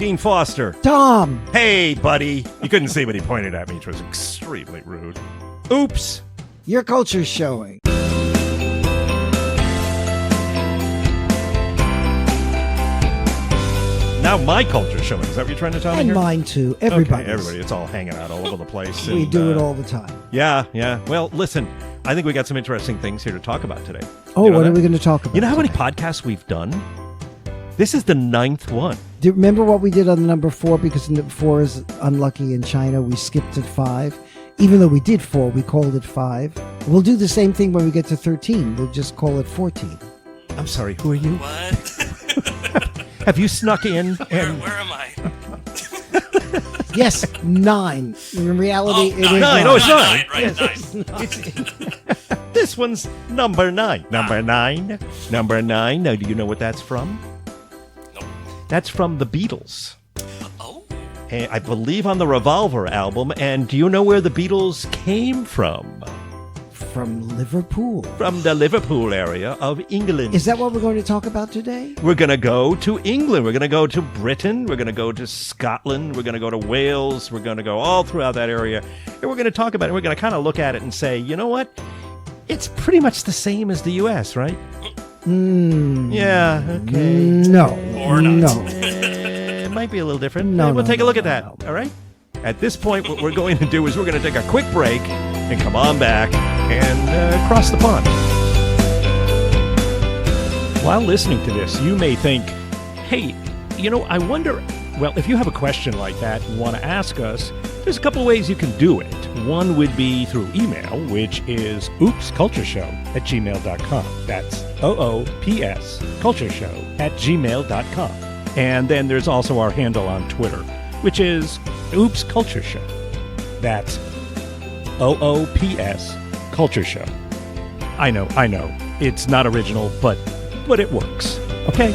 Dean Foster. Tom. Hey, buddy. You couldn't see, but he pointed at me, which was extremely rude. Oops. Your culture's showing. Now my culture's showing. Is that what you're trying to tell me And here? mine too. Everybody. Okay, everybody. It's all hanging out all over the place. We and, do it all the time. Yeah. Well, listen, I think we got some interesting things here to talk about today. Oh, You know what that? are we going to talk about? You know how many today? podcasts we've done? This is the 9th one. Do you remember what we did on the number 4? Because 4 is unlucky in China. We skipped at 5. Even though we did 4, we called it 5. We'll do the same thing when we get to 13. We'll just call it 14. I'm sorry, who are you? What? Have you snuck in? And Where am I? Yes, 9. In reality, it is 9. Oh, it's 9. Right. This one's number 9. Number 9. Now, do you know what that's from? Nope. That's from the Beatles. Oh? I believe on the Revolver album. And do you know where the Beatles came from? From Liverpool. From the Liverpool area of England. Is that what we're going to talk about today? We're going to go to England. We're going to go to Britain. We're going to go to Scotland. We're going to go to Wales. We're going to go all throughout that area. And we're going to talk about it. We're going to kind of look at it and say, you know what? It's pretty much the same as the U.S., right? Yeah, okay. No. Or not. No. It might be a little different. No, We'll no, take a no, look at no, that, no. all right? At this point, what we're going to do is we're going to take a quick break and come on back and cross the pond. While listening to this, you may think, hey, I wonder, well, if you have a question like that and want to ask us, there's a couple ways you can do it. One would be through email, which is oopscultureshow@gmail.com. That's OOPS cultureshow@gmail.com. And then there's also our handle on Twitter, which is Oops Culture Show. That's OOPS Culture Show. I know. It's not original, but it works. Okay.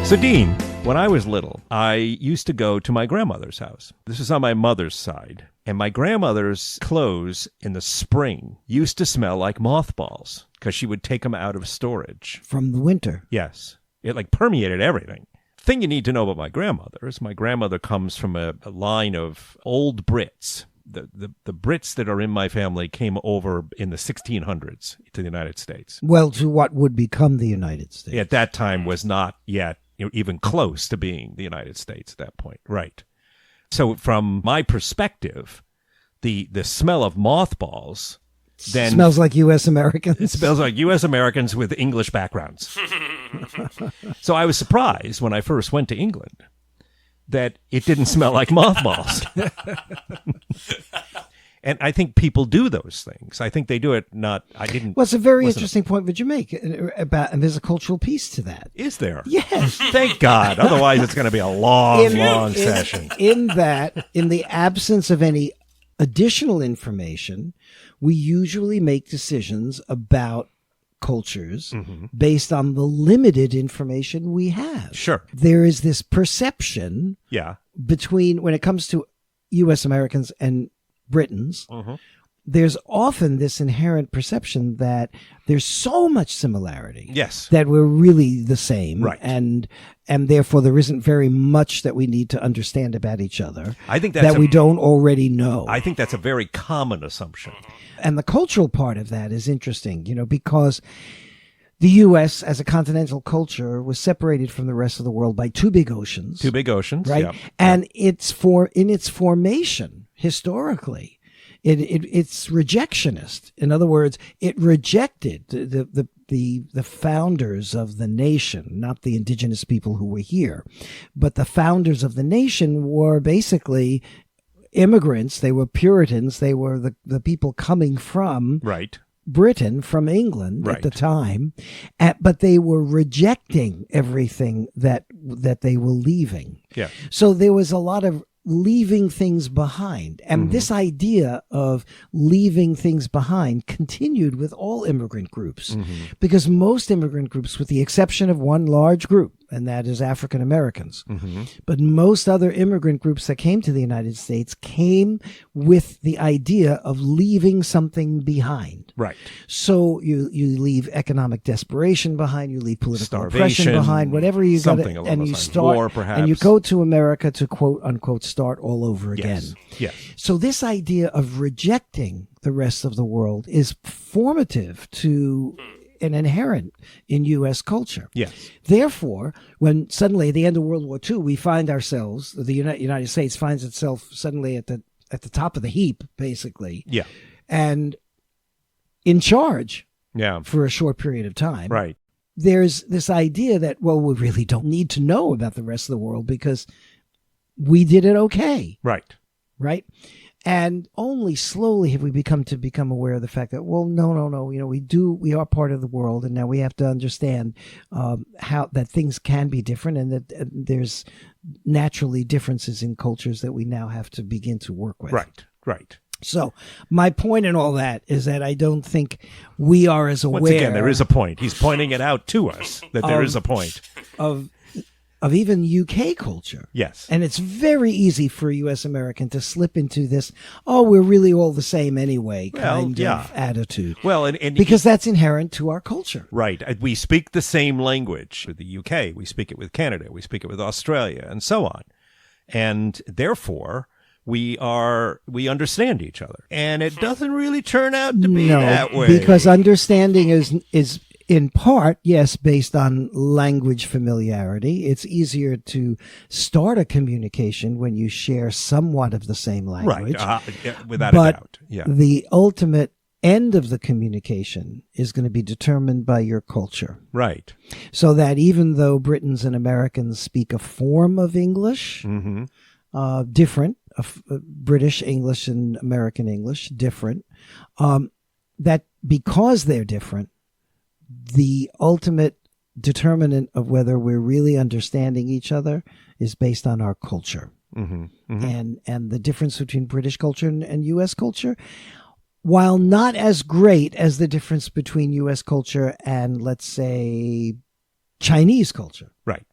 So, Dean, when I was little, I used to go to my grandmother's house. This was on my mother's side. And my grandmother's clothes in the spring used to smell like mothballs because she would take them out of storage. From the winter. Yes. It permeated everything. Thing you need to know about my grandmother is my grandmother comes from a line of old Brits. The Brits that are in my family came over in the 1600s to the United States. Well, to what would become the United States. At that time was not yet even close to being the United States at that point. Right. So from my perspective, the smell of mothballs then Smells like U.S. Americans. It smells like U.S. Americans with English backgrounds. So I was surprised when I first went to England that it didn't smell like mothballs. And I think people do those things. I think they do it not, I didn't. Well, it's a very interesting point that you make about, and there's a cultural piece to that. Is there? Yes. Thank God. Otherwise, it's going to be a long session. In that, in the absence of any additional information, we usually make decisions about cultures based on the limited information we have. Sure. There is this perception between, when it comes to U.S. Americans and Britons, there's often this inherent perception that there's so much similarity. Yes. That we're really the same. Right. And therefore there isn't very much that we need to understand about each other. I think that's we don't already know. I think that's a very common assumption. And the cultural part of that is interesting, because the U.S. as a continental culture was separated from the rest of the world by two big oceans. Two big oceans. Right. Yep. And in its formation, historically, it's rejectionist. In other words, it rejected the founders of the nation, not the indigenous people who were here, but the founders of the nation were basically immigrants. They were Puritans. They were the people coming from Britain, from England at the time, but they were rejecting everything that they were leaving. Yeah. So there was a lot of leaving things behind. And this idea of leaving things behind continued with all immigrant groups, because most immigrant groups, with the exception of one large group, and that is African Americans. Mm-hmm. But most other immigrant groups that came to the United States came with the idea of leaving something behind. Right. So you leave economic desperation behind, you leave political oppression Starvation, behind, whatever you got, something along and those you lines. start, War, perhaps. and you go to America to quote unquote start all over again. Yes. So this idea of rejecting the rest of the world is formative to and inherent in U.S. culture. Yes. Therefore, when suddenly at the end of World War II, we find ourselves, the United States finds itself suddenly at the top of the heap, basically. Yeah. And in charge Yeah. for a short period of time. Right. There's this idea that, well, we really don't need to know about the rest of the world because we did it okay. Right. Right. And only slowly have we become aware of the fact that, well, no, we are part of the world, and now we have to understand how that things can be different, and that there's naturally differences in cultures that we now have to begin to work with. Right. Right. So my point in all that is that I don't think we are as aware. Once again, there is a point. He's pointing it out to us that there is a point of even UK culture. Yes. And it's very easy for a U.S. American to slip into this, oh, we're really all the same anyway, kind of attitude. Well, and because that's inherent to our culture. Right. We speak the same language with the UK. We speak it with Canada. We speak it with Australia, and so on. And therefore, we understand each other. And it doesn't really turn out to be that way. Because understanding is in part, yes, based on language familiarity. It's easier to start a communication when you share somewhat of the same language. Right, without a doubt. Yeah. The ultimate end of the communication is going to be determined by your culture. Right. So that even though Britons and Americans speak a form of English, different, British English and American English, different, that because they're different, the ultimate determinant of whether we're really understanding each other is based on our culture. Mm-hmm. Mm-hmm. And the difference between British culture and U.S. culture, while not as great as the difference between U.S. culture and, let's say, Chinese culture, right,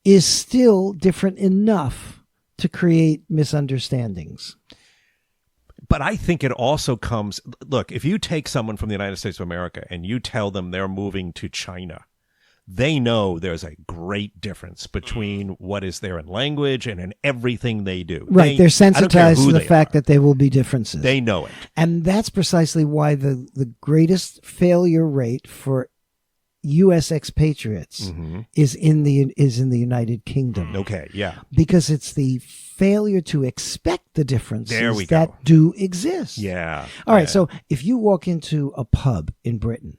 is still different enough to create misunderstandings. But I think it also comes, look, if you take someone from the United States of America and you tell them they're moving to China, they know there's a great difference between what is there in language and in everything they do. Right. They're sensitized to the fact that there will be differences. They know it. And that's precisely why the greatest failure rate for U.S. expatriates is in the United Kingdom. Okay, yeah. Because it's the failure to expect the differences that do exist. Yeah. All right, so if you walk into a pub in Britain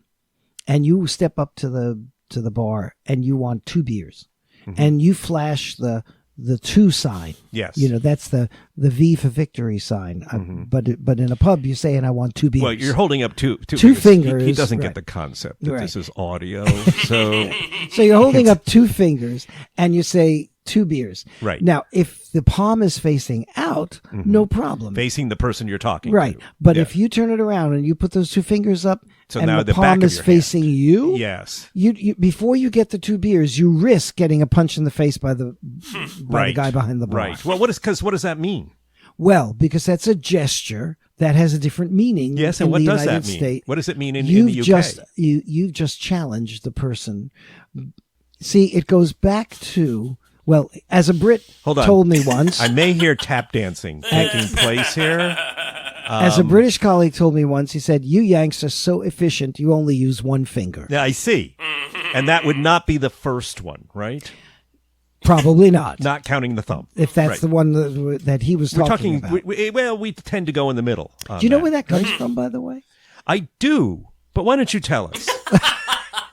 and you step up to the bar and you want 2 beers and you flash the 2 sign. Yes. You know, that's the V for victory sign. But in a pub, you say, and I want 2 beers. Well, you're holding up two fingers. He doesn't get the concept that this is audio. So you're holding up 2 fingers and you say 2 beers. Right. Now, if the palm is facing out, no problem. Facing the person you're talking to. But if you turn it around and you put those 2 fingers up so and now the palm is facing you, yes. You before you get the 2 beers, you risk getting a punch in the face by the guy behind the bar. Right. Well, what does that mean? Well, because that's a gesture that has a different meaning. Yes, and what does that mean? What does it mean in the UK? You've just challenged the person. See, it goes back to, well, as a Brit told me once. I may hear tap dancing taking place here. As a British colleague told me once, he said, "You Yanks are so efficient, you only use 1 finger." Yeah, I see. And that would not be the first one, right? Probably not. Not counting the thumb. If that's the one that he was talking about. We tend to go in the middle. Do you know where that comes from, by the way? I do, but why don't you tell us?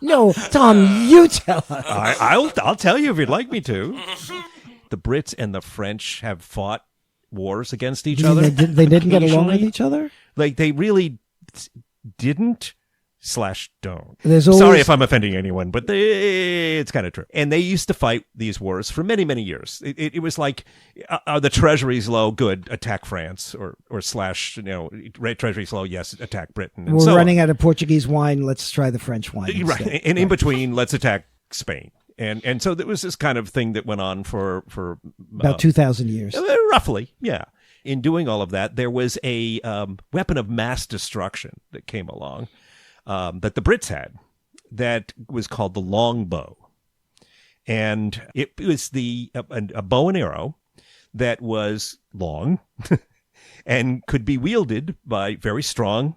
No, Tom, you tell us. I'll tell you if you'd like me to. The Brits and the French have fought wars against each other. They didn't get along with each other? Like, they really didn't / don't. Always... Sorry if I'm offending anyone, but it's kind of true. And they used to fight these wars for many, many years. It was like, are the treasuries low? Good, attack France, or / treasuries low, yes, attack Britain. And We're running out of Portuguese wine. Let's try the French wine. Right. And in between, let's attack Spain. And so there was this kind of thing that went on for About 2,000 years. roughly, yeah. In doing all of that, there was a weapon of mass destruction that came along that the Brits had that was called the longbow. And it was a bow and arrow that was long and could be wielded by very strong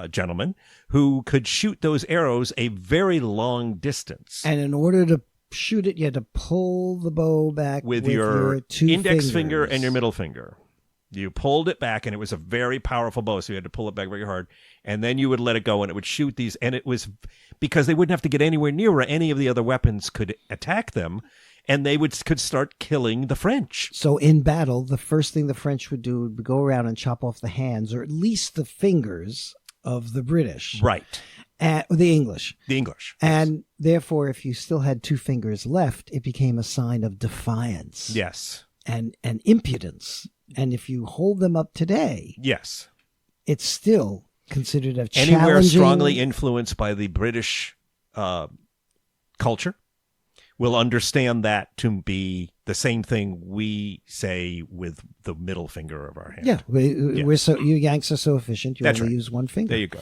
gentlemen who could shoot those arrows a very long distance. And in order to shoot it, you had to pull the bow back with your two index fingers. finger and your middle finger. You pulled it back, and it was a very powerful bow, so you had to pull it back very hard. And then you would let it go, and it would shoot these. And it was because they wouldn't have to get anywhere near any of the other weapons could attack them, and they could start killing the French. So in battle, the first thing the French would do would be go around and chop off the hands, or at least the fingers of the British. Right. The English. The English. And therefore, if you still had two fingers left, it became a sign of defiance. Yes. And impudence. And if you hold them up today, yes, it's still considered a challenging... Anywhere strongly influenced by the British culture will understand that to be the same thing we say with the middle finger of our hand. Yeah, you Yanks are so efficient, you That's only right. use one finger. There you go.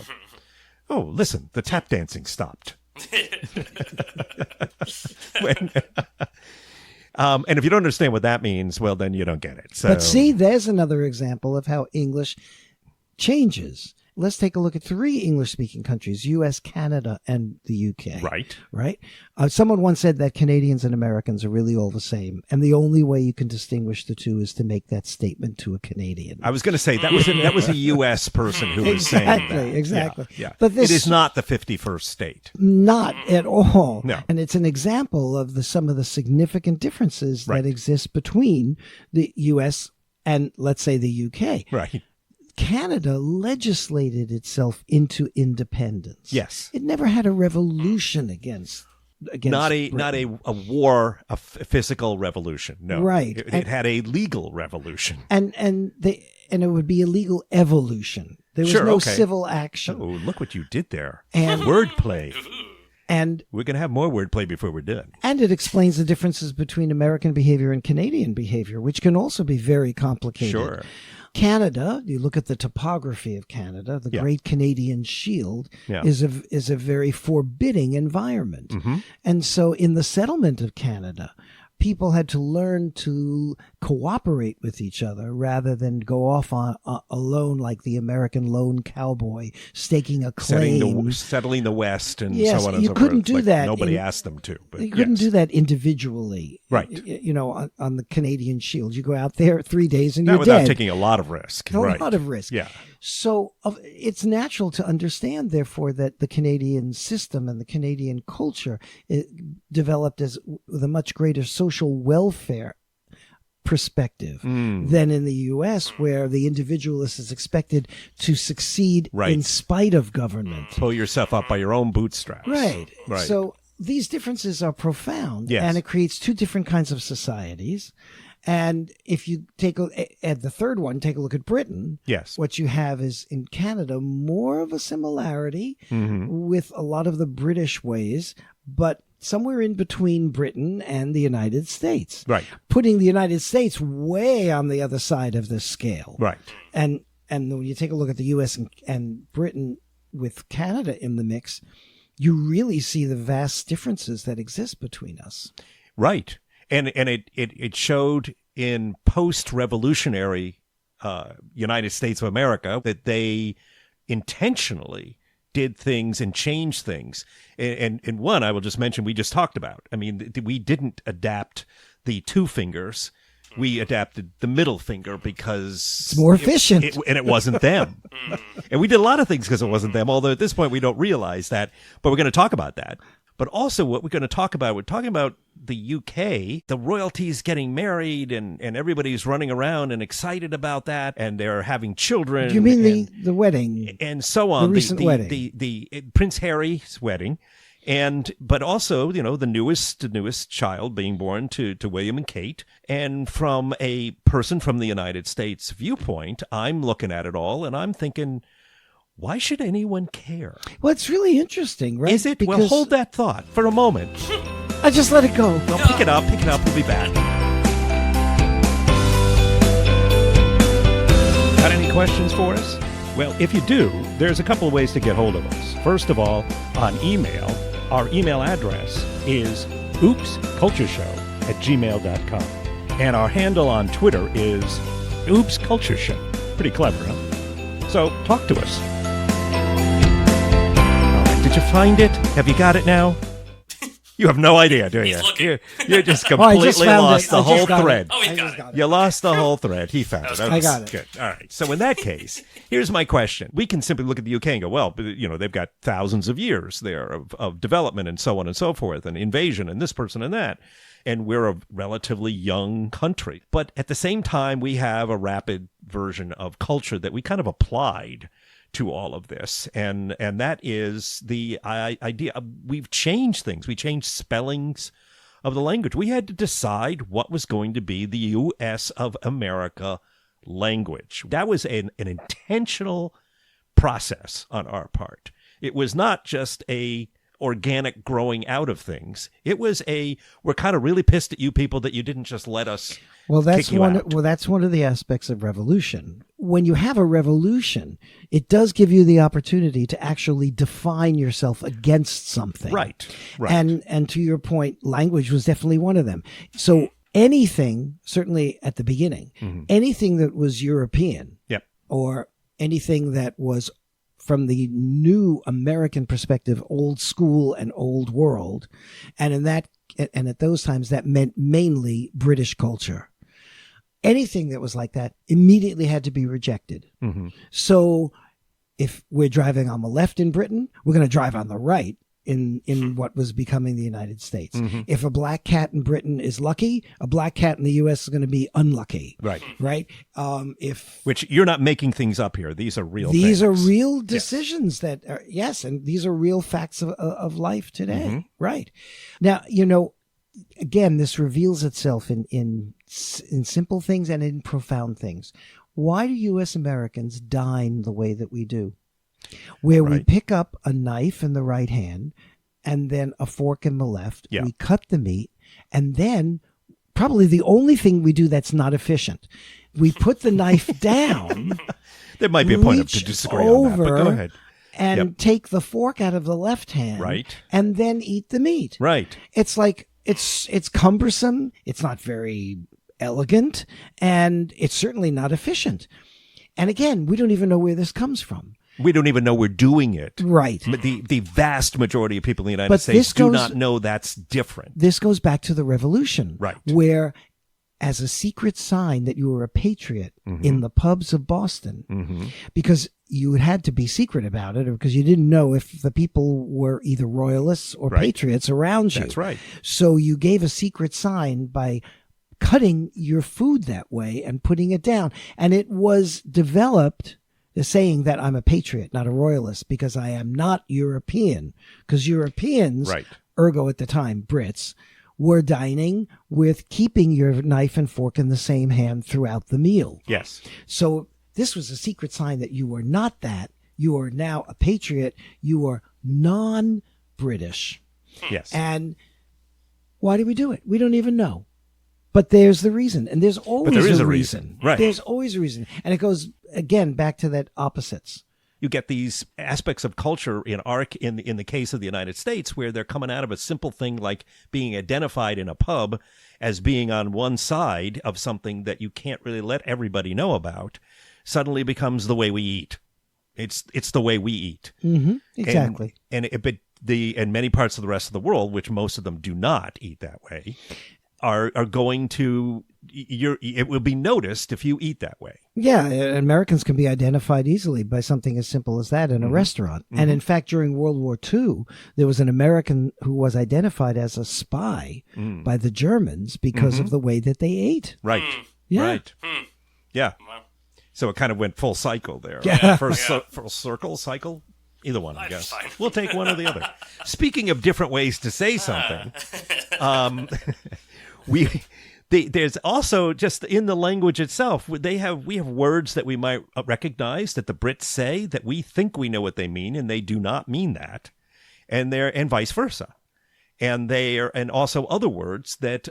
Oh, listen, the tap dancing stopped. And if you don't understand what that means, well, then you don't get it. So. But see, there's another example of how English changes. Let's take a look at 3 English-speaking countries, U.S., Canada, and the UK. Right. Someone once said that Canadians and Americans are really all the same, and the only way you can distinguish the two is to make that statement to a Canadian. I was going to say, that was a U.S. person who was saying that. Exactly. Yeah. But it is not the 51st state. Not at all. No. And it's an example of some of the significant differences that exist between the U.S. and, let's say, the UK. Right. Canada legislated itself into independence. Yes. It never had a revolution against not a war, a physical revolution. No. Right. It had a legal revolution. And it would be a legal evolution. There was no civil action. Oh, look what you did there. And wordplay. And we're going to have more wordplay before we're done. And it explains the differences between American behavior and Canadian behavior, which can also be very complicated. Sure. Canada, you look at the topography of Canada, the Great Canadian Shield is a very forbidding environment. Mm-hmm. And so in the settlement of Canada, people had to learn to cooperate with each other rather than go off on alone like the American lone cowboy staking a claim. Settling the West and yes, so on and you so couldn't forth. do that. Nobody asked them to. But you couldn't do that individually. Right. On the Canadian Shield. You go out there 3 days and you're without dead. taking a lot of risk. A lot of risk. Yeah. So it's natural to understand, therefore, that the Canadian system and the Canadian culture developed with a much greater social welfare perspective than in the U.S., where the individualist is expected to succeed in spite of government. Pull yourself up by your own bootstraps. Right. So these differences are profound, and it creates 2 different kinds of societies. And if you add the third one, take a look at Britain. Yes. What you have is in Canada more of a similarity with a lot of the British ways, but somewhere in between Britain and the United States. Right. Putting the United States way on the other side of the scale. Right. And when you take a look at the U.S. and Britain with Canada in the mix, you really see the vast differences that exist between us. Right. And it showed in post-revolutionary United States of America that they intentionally did things and changed things. And one, I will just mention, we just talked about. I mean, we didn't adapt the 2 fingers. We adapted the middle finger because it's more efficient. And it wasn't them. And we did a lot of things because it wasn't them, although at this point we don't realize that. But we're going to talk about that. But also what we're going to talk about, we're talking about the UK, the royalties getting married and everybody's running around and excited about that. And they're having children. You mean the wedding? And so on. The recent wedding. The Prince Harry's wedding. But also, the newest child being born to William and Kate. And from a person from the United States viewpoint, I'm looking at it all and I'm thinking, why should anyone care? Well, it's really interesting, right? Is it? Well, hold that thought for a moment. I just let it go. Well, pick it up. We'll be back. Got any questions for us? Well, if you do, there's a couple of ways to get hold of us. First of all, on email. Our email address is oopscultureshow@gmail.com. And our handle on Twitter is oopscultureshow. Pretty clever, huh? So, talk to us. All right, did you find it? Have you got it now? You have no idea, do you? He's looking. You just I completely just found lost it. the I whole just got it. thread. Oh, I he just got it. You lost the whole thread. He found it. I got it. Good. All right. So in that case, here's my question. We can simply look at the UK and go, well, they've got thousands of years there of development and so on and so forth, and invasion and this person and that. And we're a relatively young country. But at the same time, we have a rapid version of culture that we kind of applied to all of this. And that is the idea. We've changed things. We changed spellings of the language. We had to decide what was going to be the U.S. of America language. That was an intentional process on our part. It was not just a organic growing out of things. It was we're kind of really pissed at you people that you didn't just let us that's kick you one. out. Well, that's one of the aspects of revolution. When you have a revolution, it does give you the opportunity to actually define yourself against something. Right. And to your point, language was definitely one of them. So anything, certainly at the beginning, anything that was European, Yep. or anything that was from the new American perspective, old school and old world, and at those times that meant mainly British culture. Anything that was like that immediately had to be rejected. Mm-hmm. So if we're driving on the left in Britain, we're going to drive on the right in what was becoming the United States. Mm-hmm. If a black cat in Britain is lucky, a black cat in the U.S. is going to be unlucky. Right. Right. Which you're not making things up here. These are real These things. are real decisions that are, yes, and these are real facts of life today. Mm-hmm. Right. Now, again, this reveals itself in simple things and in profound things. Why do U.S. Americans dine the way that we do? Where we Right. pick up a knife in the right hand and then a fork in the left. Yeah. We cut the meat, and then probably the only thing we do that's not efficient, we put the knife down. There might be a point of reach disagree on that, but over go ahead. and Yep. take the fork out of the left hand, Right. and then eat the meat. Right. It's like it's cumbersome. It's not very elegant, and it's certainly not efficient. And again, we don't even know where this comes from. We don't even know we're doing it. Right. The vast majority of people in the United But States this do goes- not know that's different. This goes back to the revolution, Right. where as a secret sign that you were a patriot Mm-hmm. in the pubs of Boston, because you had to be secret about it, or because you didn't know if the people were either royalists or Right. patriots around you. That's right. So you gave a secret sign by cutting your food that way and putting it down. And it was developed, the saying that I'm a patriot, not a royalist, because I am not European. Because Europeans, Right. ergo at the time, Brits, were dining with keeping your knife and fork in the same hand throughout the meal. Yes. So this was a secret sign that you were not that. You are now a patriot. You are non-British. Yes. And why do we do it? We don't even know. But there's the reason. And there's always there is a a reason. reason. Right. There's always a reason. And it goes, again, back to that opposites. You get these aspects of culture in the case of the United States, where they're coming out of a simple thing like being identified in a pub as being on one side of something that you can't really let everybody know about, suddenly becomes the way we eat. It's the way we eat. Mm-hmm. Exactly. But many parts of the rest of the world, which most of them do not eat that way, are going to it will be noticed if you eat that way. Yeah, Americans can be identified easily by something as simple as that in a restaurant. And in fact, during World War II, there was an American who was identified as a spy by the Germans because of the way that they ate. Right. Yeah. Right. Yeah. So it kind of went full cycle there. Yeah. Full circle, cycle. Either one, I guess. Fine. We'll take one or the other. Speaking of different ways to say something, there's also just in the language itself, we have words that we might recognize that the Brits say that we think we know what they mean, and they do not mean that, and vice versa. and and also other words that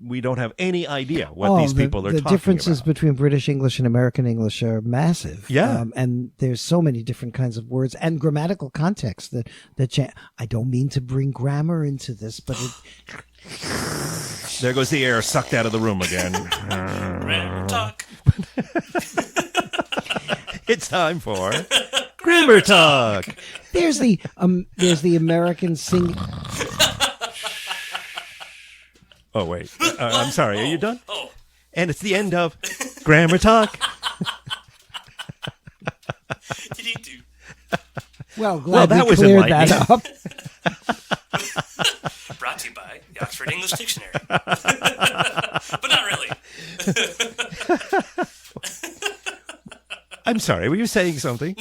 we don't have any idea what these people are talking about. The differences between British English and American English are massive. Yeah. And there's so many different kinds of words and grammatical context that I don't mean to bring grammar into this, but There goes the air sucked out of the room again. Grammar talk. It's time for Grammar Talk. there's the American sing. Oh, wait. I'm sorry. Are you done? Oh. And it's the end of Grammar Talk. Did-dee-doo. Well, glad that we was cleared that enlightening. up. Brought to you by the Oxford English Dictionary. But not really. I'm sorry. Were you saying something?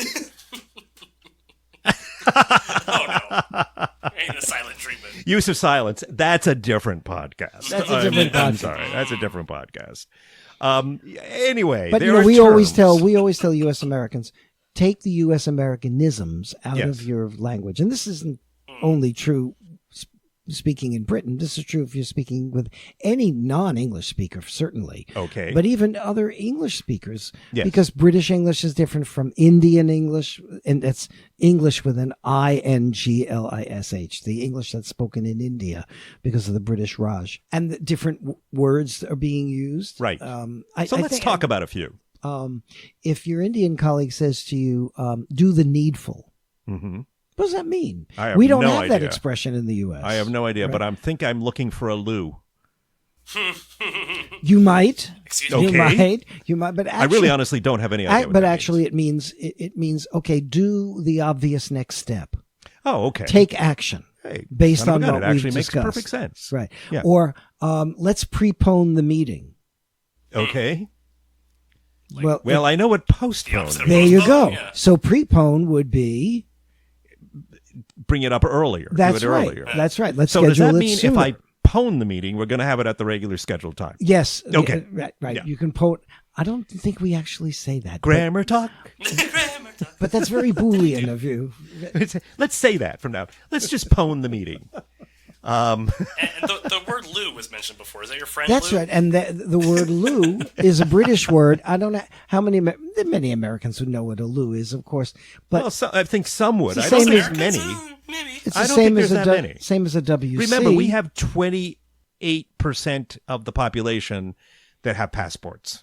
Oh, no. Ain't a silent treatment. Use of silence. That's a different podcast. That's a different I'm podcast. sorry. That's a different podcast. Anyway, But there are we always terms. tell U.S. Americans, take the U.S. Americanisms out Yes. of your language, and this isn't only true speaking in Britain. This is true if you're speaking with any non-English speaker, certainly. Okay. But even other English speakers, Yes. because British English is different from Indian English, and that's English with an Inglish, the English that's spoken in India because of the British Raj. And the different words are being used. Right. So So let's talk about a few. if your Indian colleague says to you, do the needful, Mm-hmm. what does that mean? I have We don't no have that idea. expression in the U.S. I have no idea, Right. but I'm looking for a loo. You might. Excuse Okay. me. You might. But I actually, really honestly don't have any idea. what but that actually, it means okay. Do the obvious next step. means. Oh, okay. Take action Hey, based son on of a gun, what it we've actually makes discussed. perfect sense. Right. Yeah. Or let's prepone the meeting. Okay. Well, Well, I know what postpone opposite of there you go. Yeah. So prepone would be. bring it up earlier. Do That's it right. earlier. That's right. Let's So schedule does that it mean sooner. if I pone the meeting, we're going to have it at the regular scheduled time? Yes. Okay. Right. Yeah. You can pone. I don't think we actually say that. Grammar talk. Grammar talk. But that's very Boolean of you. Let's say that from now. Let's just pone the meeting. And the word loo was mentioned before. Is that your friend That's Lou? right. And the word loo is a British word. I don't know how many, there are many Americans who know what a loo is, of course. But Well, I think some would. It's I the don't same think as- many. Maybe. it's I the don't same think as there's that many. same as a WC. Remember, we have 28% of the population that have passports.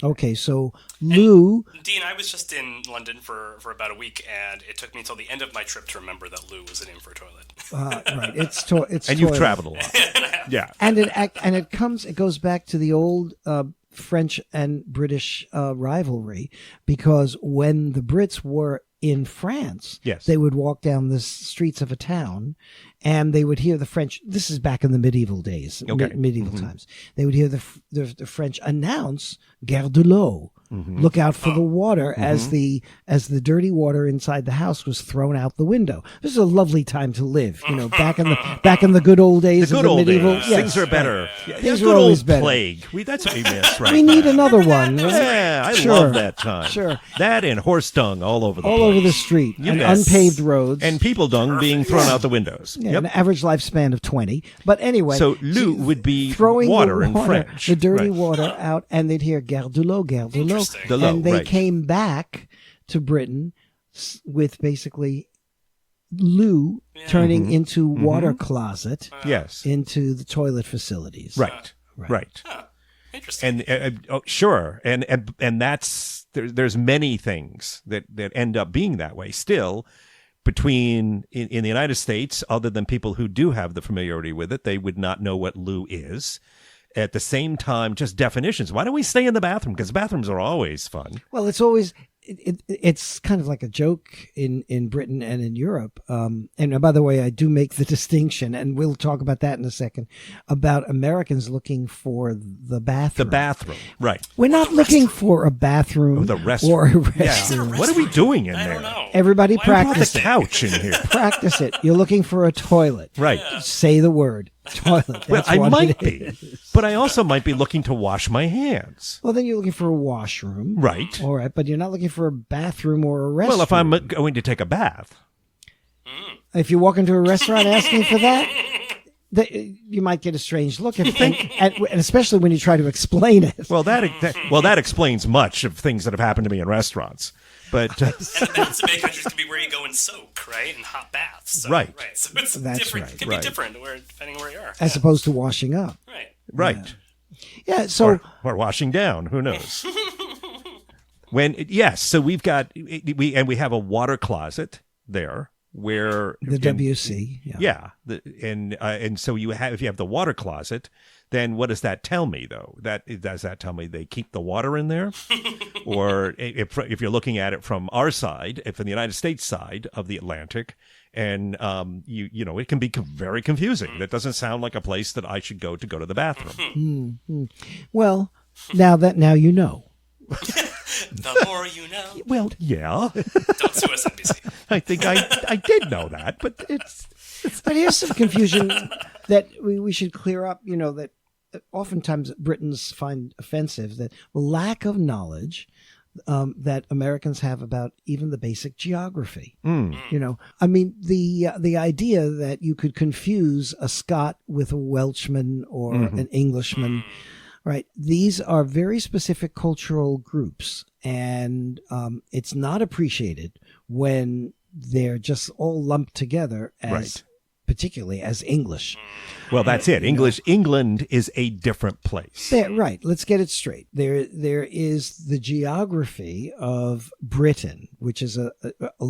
Okay, so loo. Dean, I was just in London for about a week, and it took me until the end of my trip to remember that loo was a name for a toilet. Right. It's And you've toilet. traveled a lot. Yeah. And it goes back to the old French and British rivalry, because when the Brits were in France, Yes. they would walk down the streets of a town and they would hear the French. This is back in the medieval days, Okay. medieval times. They would hear the French announce "Gare de l'eau," look out for the water, as the dirty water inside the house was thrown out the window. This is a lovely time to live, back in the good old days The of good the old medieval. days. Yes. Things are better. Yeah, Things good are always old better. plague. That's what we miss right We need now. another one. Yeah, I Sure. love that time. Sure. That and horse dung all over the All place. over the street and Yes. unpaved roads, And people dung being thrown out the windows. yeah, Yep. an average lifespan of 20. But anyway, So loo would be throwing water the in French. the dirty Right. water out, and they'd hear "Gare de l'eau, gare de l'eau," Interesting. De l'eau, and they right. came back to Britain with basically loo turning Mm-hmm. into water closet Yes. into the toilet facilities. Right. Right. Right. Huh. Interesting. And sure, and that's there's many things that end up being that way still. Between in the United States, other than people who do have the familiarity with it, they would not know what loo is. At the same time, just definitions. Why don't we stay in the bathroom? Because bathrooms are always fun. Well, it's always it's kind of like a joke in Britain and in Europe. And by the way, I do make the distinction, and we'll talk about that in a second, about Americans looking for the bathroom. The bathroom, right? We're not looking for a bathroom The restroom. or a Yeah. restroom. What are we doing in I there? don't know. Everybody Why Brought practice the it. couch in here, Practice it. You're looking for a toilet. right? Say the word toilet. Well, That's I what might it be, is. but I also might be looking to wash my hands, Well, then you're looking for a washroom. right? All right, but you're not looking for a bathroom or a restroom. Well, if I'm going to take a bath, If you walk into a restaurant asking for that, you might get a strange look, and especially when you try to explain it. Well, that explains much of things that have happened to me in restaurants. But and the baths in many countries can be where you go and soak, right? And hot baths. So, right. So it's That's different. right. It can be different depending on where you are. As opposed to washing up. Right. Yeah. So or washing down. Who knows? So we have a water closet there where the WC. Yeah. And so if you have the water closet, then what does that tell me, though? Does that tell me they keep the water in there? Or if you're looking at it from our side, from the United States side of the Atlantic, and it can be very confusing. That doesn't sound like a place that I should go to the bathroom. Mm-hmm. Well, now you know. The more you know. Well, yeah. Don't sue us, NBC. I think I did know that, but But here's some confusion that we should clear up. That oftentimes Britons find offensive, that lack of knowledge that Americans have about even the basic geography. I mean, the idea that you could confuse a Scot with a Welshman or an Englishman. Right. These are very specific cultural groups, and it's not appreciated when they're just all lumped together as, particularly as English. Well, that's it. England is a different place. Right. Let's get it straight. There is the geography of Britain, which is a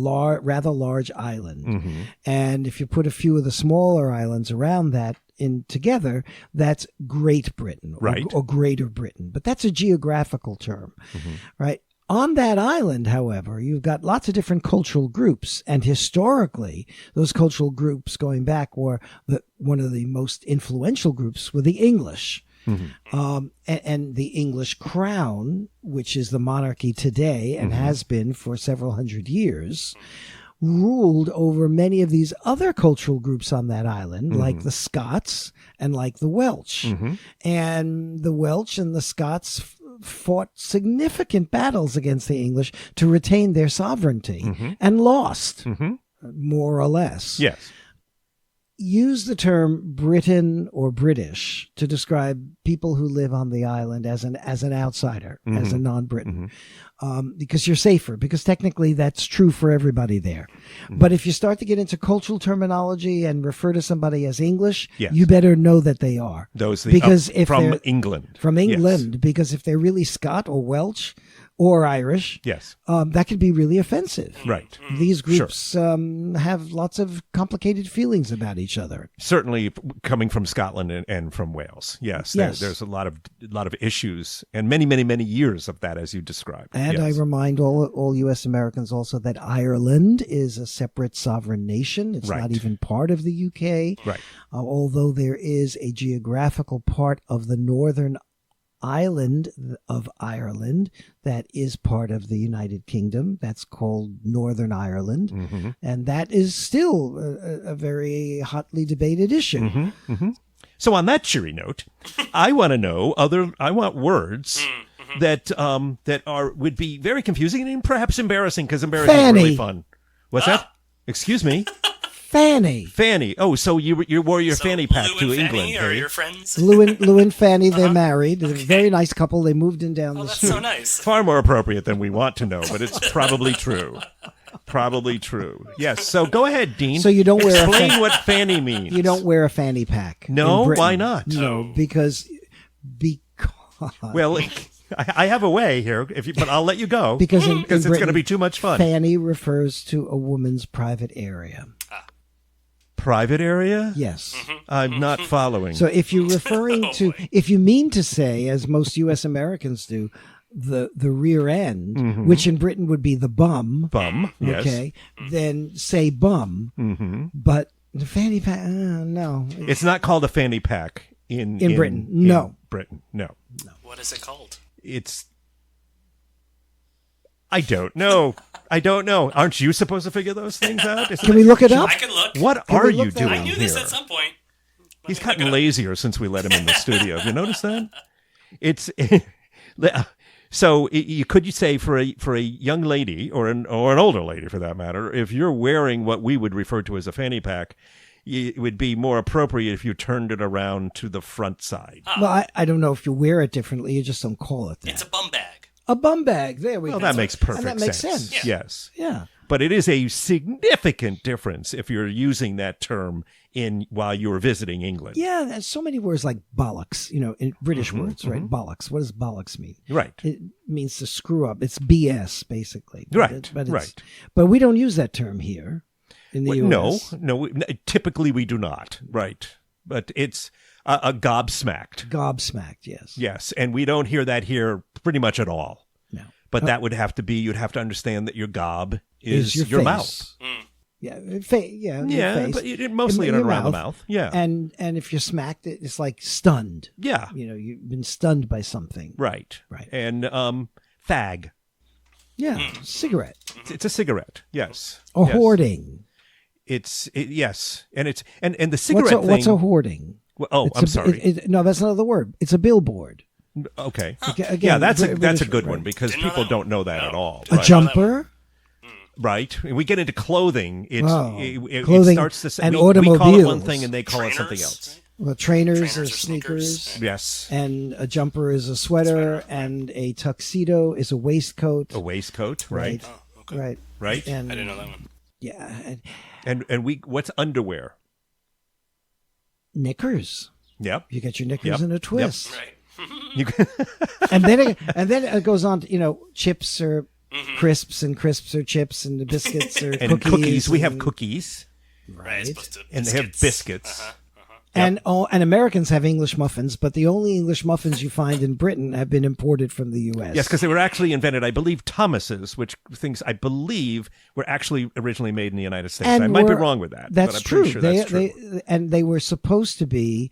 rather large island. And if you put a few of the smaller islands around that in together, that's Great Britain or Greater Britain. But that's a geographical term, right? On that island, however, you've got lots of different cultural groups, and historically, those cultural groups going back were one of the most influential groups were the English. And the English crown, which is the monarchy today and has been for several hundred years, ruled over many of these other cultural groups on that island, like the Scots and like the Welsh. And the Welsh and the Scots fought significant battles against the English to retain their sovereignty and lost, more or less. Yes. Use the term Briton or British to describe people who live on the island as an outsider, as a non-Briton, because you're safer, because technically that's true for everybody there. But if you start to get into cultural terminology and refer to somebody as English, you better know that they are. Because from England. From England, because if they're really Scot or Welsh or Irish, that could be really offensive. Right. These groups have lots of complicated feelings about each other. Certainly coming from Scotland and from Wales. Yes. There's a lot of issues and many, many, many years of that, as you described. And I remind all U.S. Americans also that Ireland is a separate sovereign nation. It's not even part of the U.K. Right. Although there is a geographical part of the northern island of Ireland that is part of the United Kingdom. That's called Northern Ireland. And that is still a very hotly debated issue. So on that cheery note, I want to know I want words that would be very confusing and perhaps embarrassing, because embarrassing is really fun. What's that? Excuse me? Fanny. Oh, so you wore your fanny pack Lou to and England, Fanny are your friends? Lou and Fanny, they're married. They're a very nice couple. They moved in down the That's street. so nice. Far more appropriate than we want to know, but it's probably true. Yes. So go ahead, Dean. So you don't wear explain what fanny means. You don't wear a fanny pack. No, why not? No, because. Well, I have a way here, but I'll let you go because it's going to be too much fun. Fanny refers to a woman's private area. Private area? Yes. I'm not following. So if you're referring if you mean to say, as most U.S. Americans do, the rear end, which in Britain would be the bum. Yes. Okay. Then say bum. But the fanny pack, no. It's not called a fanny pack in Britain. No. In Britain. No. What is it called? I don't know. Aren't you supposed to figure those things out? Can we look it up? I can look. What are you doing I knew here? this at some point. He's gotten lazier since we let him in the studio. Have you noticed that? So could you say for a young lady or an older lady for that matter, if you're wearing what we would refer to as a fanny pack, it would be more appropriate if you turned it around to the front side. Well, I don't know if you wear it differently. You just don't call it that. It's a bum bag. A bum bag. There we go. Well, that makes perfect and that makes sense. Yeah. Yes. Yeah. But it is a significant difference if you're using that term while you're visiting England. Yeah, there's so many words like bollocks, in British words, right? Bollocks. What does bollocks mean? Right. It means to screw up. It's BS, basically. Right. Right. But we don't use that term here in the U.S. No. Typically we do not. Right. But it's a gobsmacked. Gobsmacked, yes. Yes. And we don't hear that here pretty much at all. No. But that would have to be, you'd have to understand that your gob is your your face. mouth. Yeah, your face. But mostly in and around the mouth. Yeah. And if you're smacked, it's like stunned. Yeah. You've been stunned by something. Right. Right. And fag. Yeah, cigarette. It's a cigarette. Yes. Or Yes. hoarding. Yes. And it's and the cigarette thing. What's a hoarding? Well, I'm sorry. No, that's not the word. It's a billboard. Okay. Again, Yeah, that's a British- good one right. because Didn't know people that don't one. know that No. at all. A Right. jumper. Right. And we get into clothing. It Clothing starts to and we call it one automobiles. thing and they call it Trainers, something else. right? Well, trainers Trainers are or sneakers. sneakers. Yes. And a jumper is a sweater, and a tuxedo is a waistcoat. A waistcoat. Right. Oh, okay. Right. Right. And I didn't know that one. yeah, And what's underwear? knickers. Yep. You get your knickers Yep. in a twist. Right. You and then it goes on to chips or crisps, and crisps or chips, and the biscuits or and cookies. We have and- cookies. Right. As opposed to And they have biscuits. And Americans have English muffins, but the only English muffins you find in Britain have been imported from the U.S. Yes, because they were actually invented, I believe, Thomas's, which things I believe were actually originally made in the United States. And I might be were- wrong with that. That's but I'm true. Pretty sure that's true. They were supposed to be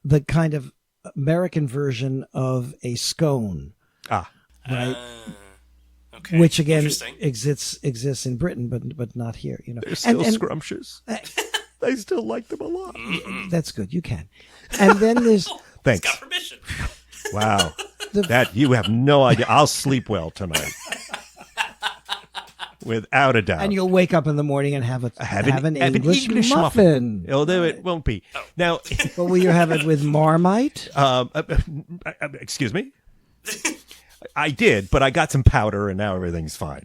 the kind of American version of a scone, Ah, right? Okay. Which again Interesting. exists in Britain, but not here. they're still and scrumptious. I still like them a lot. that's good. You can. And then there's Thanks. Got permission. Wow. That you have no idea. I'll sleep well tonight. Without a doubt. and you'll wake up in the morning and have an English muffin. Although it won't be. Now, But will you have it with Marmite? excuse me? I did, but I got some powder and now everything's fine.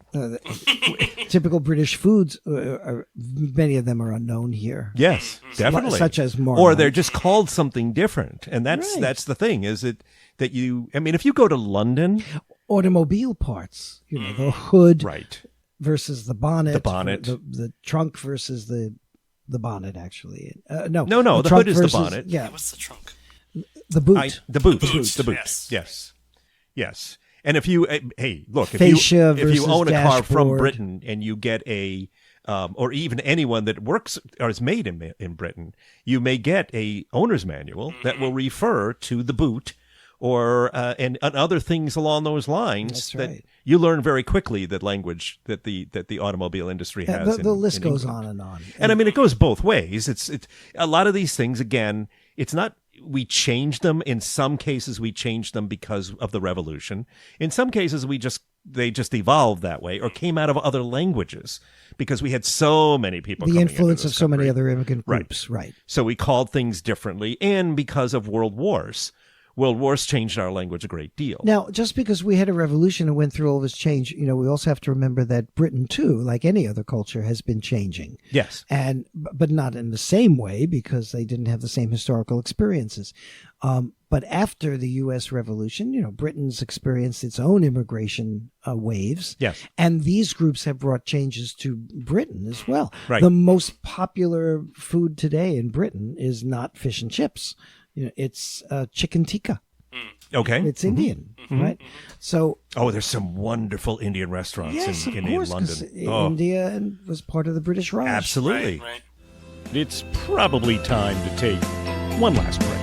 Typical British foods, many of them are unknown here. Yes, definitely. Such as Marmite. Or they're just called something different. And that's the thing, is it that if you go to London. Automobile parts, the hood Right. versus the bonnet. The bonnet. The trunk versus the bonnet, actually. No, the trunk hood is the versus- bonnet. Yeah, What's the trunk? the boot. The boot. The boot, Yes. And if you, hey, look, Fascia if you versus own a car from dashboard. Britain and you get or even anyone that works or is made in Britain, you may get a owner's manual that will refer to the boot or and other things along those lines. That's that right. you learn very quickly that language that the automobile industry has. The list in goes England. on and on. And I mean, it goes both ways. It's a lot of these things. Again, it's not we changed them. In some cases, we changed them because of the revolution. In some cases, they just evolved that way or came out of other languages because we had so many people. The coming influence into of this so many country. other immigrant Right. groups, right? So we called things differently, and because of world wars. World wars changed our language a great deal. Now, just because we had a revolution and went through all this change, we also have to remember that Britain, too, like any other culture, has been changing. Yes. But not in the same way because they didn't have the same historical experiences. But after the U.S. Revolution, Britain's experienced its own immigration waves. Yes. And these groups have brought changes to Britain as well. Right. The most popular food today in Britain is not fish and chips. It's chicken tikka. Okay. It's Indian, right? So there's some wonderful Indian restaurants yes, in of course, 'cause London. Oh, India was part of the British Raj. absolutely. Right. It's probably time to take one last break.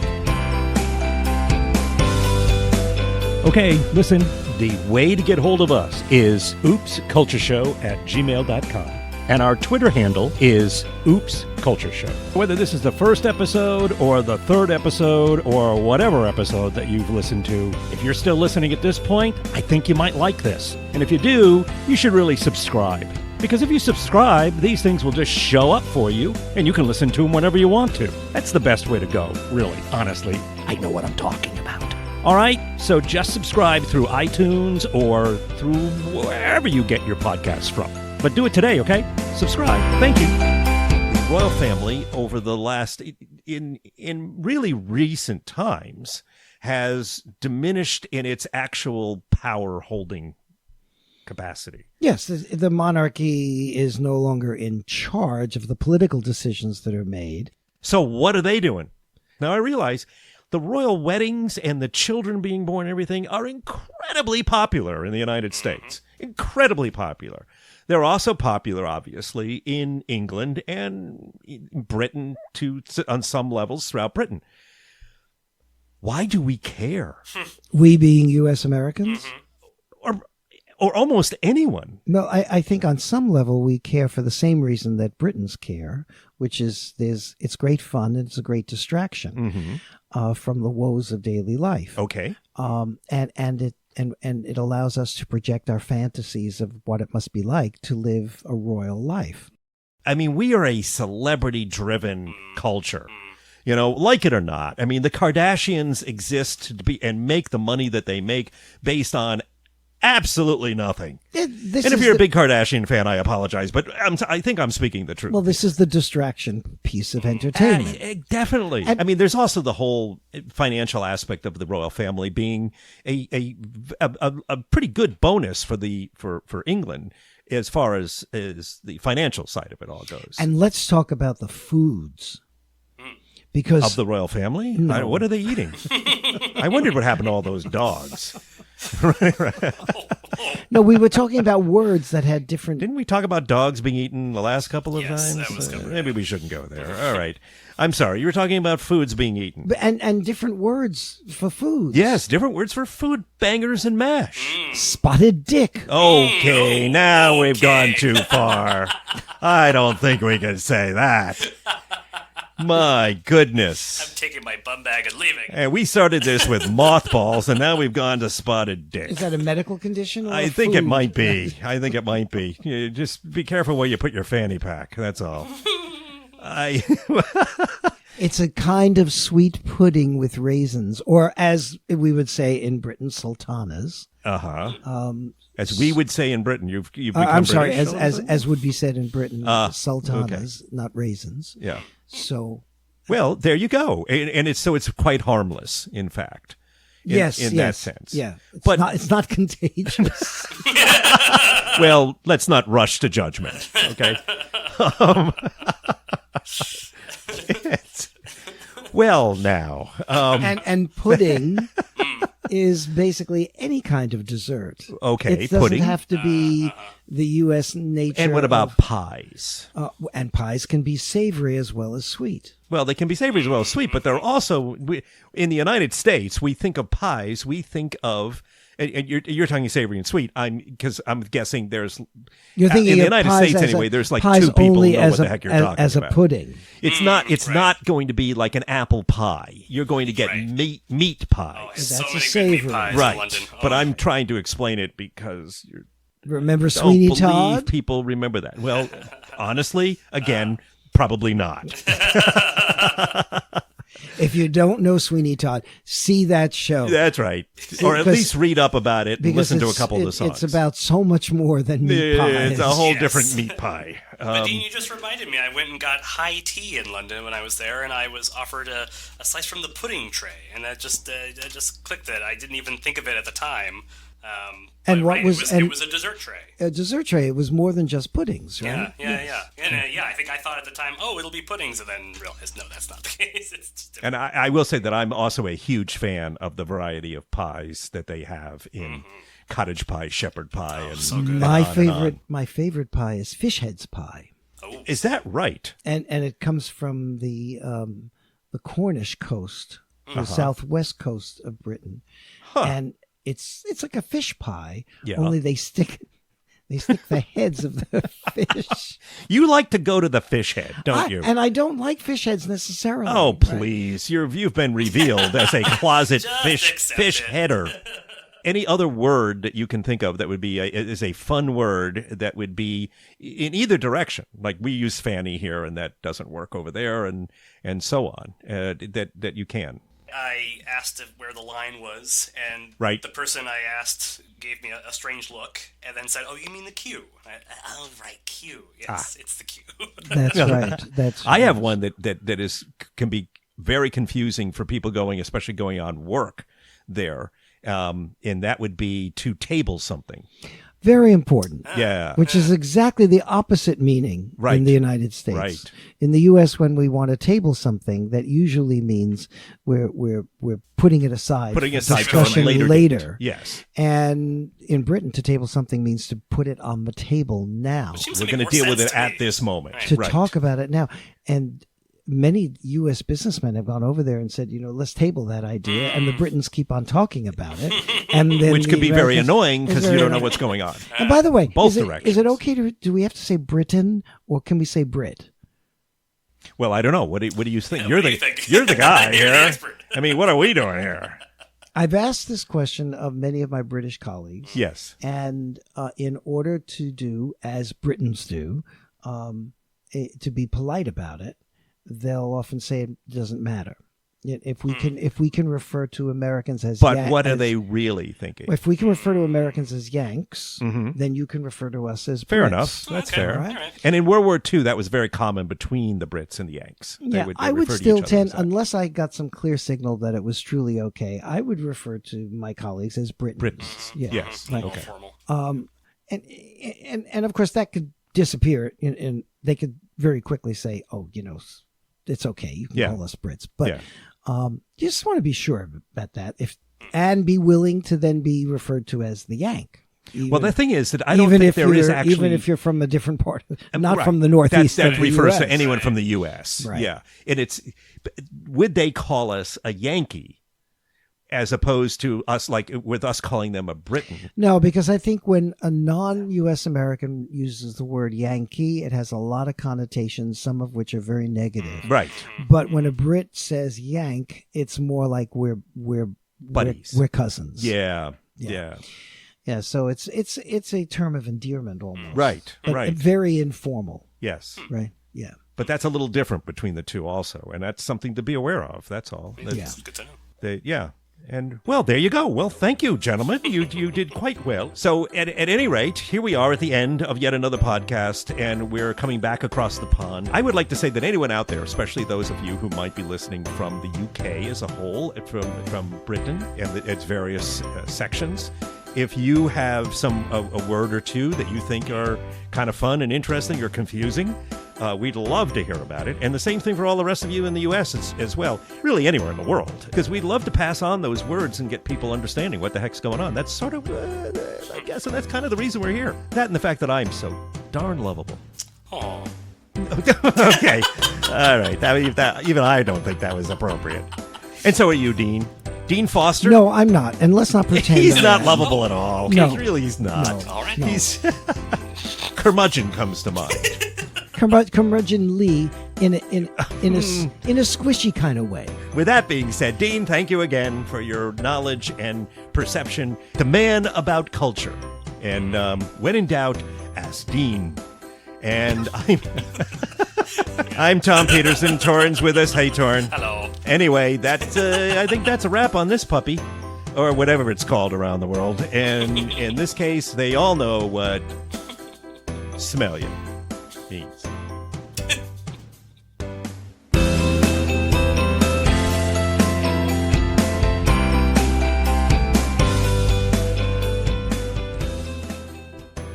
Okay, listen. The way to get hold of us is oopscultureshow@gmail.com. And our Twitter handle is oopscultureshow. culture show. Whether this is the first episode or the third episode or whatever episode that you've listened to, if you're still listening at this point, I think you might like this. And if you do, you should really subscribe. Because if you subscribe, these things will just show up for you, and you can listen to them whenever you want to. That's the best way to go, really, honestly. I know what I'm talking about. All right, so just subscribe through iTunes or through wherever you get your podcasts from. But do it today, okay? Subscribe. Thank you. The royal family, over the last, in really recent times, has diminished in its actual power-holding capacity. Yes, the monarchy is no longer in charge of the political decisions that are made. So what are they doing? Now, I realize the royal weddings and the children being born and everything are incredibly popular in the United States. Incredibly popular. They're also popular, obviously, in England and in Britain on some levels throughout Britain. Why do we care? We being U.S. Americans? Or almost anyone. No, I think on some level we care for the same reason that Britons care, which is it's great fun and it's a great distraction from the woes of daily life. Okay. And it allows us to project our fantasies of what it must be like to live a royal life. I mean, we are a celebrity-driven culture. You know, like it or not. I mean, the Kardashians exist to be and make the money that they make based on absolutely nothing. And if you're a big Kardashian fan, I apologize, but I think I'm speaking the truth. Well, this is the distraction piece of entertainment. Definitely. I mean, there's also the whole financial aspect of the royal family being a pretty good bonus for England as far as the financial side of it all goes. And let's talk about the foods. Because of the royal family? No. What are they eating? I wondered what happened to all those dogs. No, we were talking about words that had different... Didn't we talk about dogs being eaten the last couple of times? That was good. Maybe we shouldn't go there. All right. I'm sorry. You were talking about foods being eaten. And different words for foods. Yes, different words for food. Bangers and mash. Spotted dick. Okay, now we've gone too far. I don't think we can say that. My goodness. I'm taking my bum bag and leaving. And we started this with mothballs, and now we've gone to spotted dick. Is that a medical condition? Or I think it might be. You just be careful where you put your fanny pack. That's all. It's a kind of sweet pudding with raisins, or as we would say in Britain, sultanas. As we would say in Britain, you've become I'm sorry, British as would be said in Britain, sultanas, not raisins. Yeah. So, well, there you go, and it's quite harmless, in fact. In that sense. Yeah, it's not contagious. Well, let's not rush to judgment. Okay. Well, now, and pudding is basically any kind of dessert. Okay, it doesn't pudding have to be the U.S. nature. And what about pies? And pies can be savory as well as sweet. Well, they can be savory as well as sweet, but they're also in the United States. We think of pies. We think of. And you're talking savory and sweet. Because I'm guessing there's. You're thinking in the of United pies States anyway. There's like pies two people only who know what the heck you're talking about. as a pudding. It's not going to be like an apple pie. You're going to get meat pie. Oh, That's so a many savory. good meat pies Right. in London. But I'm trying to explain it because you Remember don't Sweeney believe Todd? people remember that. Well, honestly, again, probably not. If you don't know Sweeney Todd, see that show. That's right. Or at least read up about it and listen to a couple of the songs. It's about so much more than meat pies. It's a whole different meat pie. But Dean, you just reminded me. I went and got high tea in London when I was there, and I was offered a slice from the pudding tray, and that just clicked it. I didn't even think of it at the time. And but, what was it was a dessert tray. A dessert tray. It was more than just puddings, right? Yeah. And I think I thought at the time, oh, it'll be puddings, and then realized, no, that's not the case. It's just different. And I will say that I'm also a huge fan of the variety of pies that they have in cottage pie, shepherd pie, and so good. My favorite pie is fish heads pie. Oh. Is that right? And it comes from the Cornish coast, the southwest coast of Britain, and it's like a fish pie. Yeah. Only they stick They stick the heads of the fish. You like to go to the fish head, don't you? And I don't like fish heads necessarily. Oh, please. You've been revealed as a closet Just fish accept it. header. Any other word that you can think of that would be is a fun word that would be in either direction? Like we use fanny here, and that doesn't work over there, and so on. That you can. I asked where the line was, and Right. the person I asked gave me a strange look, and then said, "Oh, you mean the queue?" Oh, right, queue. Yes, it's the queue. That's right. That's I have one that can be very confusing for people especially going on work there, and that would be to table something. very important. Yeah. Which is exactly the opposite meaning Right. in the United States. Right. In the U.S., when we want to table something, that usually means we're putting it aside, Putting for aside for a discussion later later. date. Yes. And in Britain, to table something means to put it on the table now, Which seems We're to going make to more deal with sense it to at me. this moment. Right. to Right. talk about it now. And many U.S. businessmen have gone over there and said, let's table that idea. And the Britons keep on talking about it. And then Which can the be very Americans- annoying because It's you very don't know annoying. what's going on. And by the way, Both is it directions. okay do we have to say Britain or can we say Brit? Well, I don't know. What do you think? Yeah, you're what do the you think? you're the guy You're the here. expert. I mean, what are we doing here? I've asked this question of many of my British colleagues. Yes. And in order to do as Britons do, to be polite about it, they'll often say it doesn't matter. If we can refer to Americans as But what are they really thinking? If we can refer to Americans as Yanks, Mhm. then you can refer to us as Fair Brits. enough. That's Okay, fair. all right. And in World War II, that was very common between the Brits and the Yanks. They Yeah, they I would refer to still each other tend, as that. unless I got some clear signal that it was truly okay, I would refer to my colleagues as Britons. Britons. Yeah. Yes. Like, All Okay. formal. and of course that could disappear, and they could very quickly say, "Oh, it's okay. You can Yeah. call us Brits." But Yeah. you just want to be sure about that, and be willing to then be referred to as the Yank. Well, the thing is that I don't think there is actually... even if you're from a different part, not Right. from the Northeast. That of the refers US. to anyone from the U.S. Right. Yeah. And would they call us a Yankee as opposed to us, like with us calling them a Briton? No, because I think when a non-U.S. American uses the word Yankee, it has a lot of connotations, some of which are very negative. Right. But when a Brit says Yank, it's more like we're Buddies. We're cousins. Yeah. Yeah. Yeah. Yeah. So it's a term of endearment almost. Right. But Right. very informal. Yes. Right. Yeah. But that's a little different between the two also. And that's something to be aware of. That's all. It's good to know. Yeah. And, well, there you go. Well, thank you, gentlemen. You did quite well. So, at any rate, here we are at the end of yet another podcast, and we're coming back across the pond. I would like to say that anyone out there, especially those of you who might be listening from the UK as a whole, from Britain and its various sections, if you have a word or two that you think are kind of fun and interesting or confusing, we'd love to hear about it. And the same thing for all the rest of you in the U.S. as well. Really anywhere in the world. Because we'd love to pass on those words and get people understanding what the heck's going on. That's sort of, I guess, and that's kind of the reason we're here. That and the fact that I'm so darn lovable. Aw. Okay. All right. Even I don't think that was appropriate. And so are you, Dean. Dean Foster? No, I'm not. And let's not pretend. He's I not am. lovable at all. No. He's not. No. All right. No. He's curmudgeon comes to mind. Curmudgeon Lee in a squishy kind of way. With that being said, Dean, thank you again for your knowledge and perception. The man about culture. And when in doubt, ask Dean. And I'm Tom Peterson. Torrin's with us. Hey, Torrin. Hello. Anyway, I think that's a wrap on this puppy, or whatever it's called around the world. And in this case, they all know what smell you means.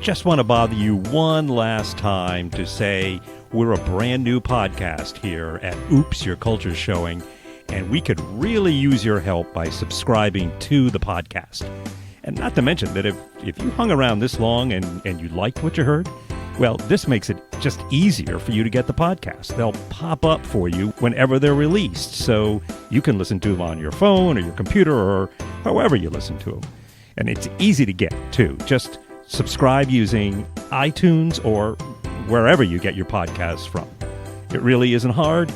Just want to bother you one last time to say we're a brand new podcast here at Oops, Your Culture's Showing, and we could really use your help by subscribing to the podcast. And not to mention that if you hung around this long and you liked what you heard, well, this makes it just easier for you to get the podcast. They'll pop up for you whenever they're released, so you can listen to them on your phone or your computer or however you listen to them. And it's easy to get, too. Just Subscribe using iTunes or wherever you get your podcasts from. It really isn't hard,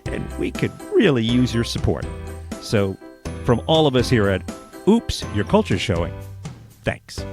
and we could really use your support. So, from all of us here at Oops, Your Culture's Showing, thanks.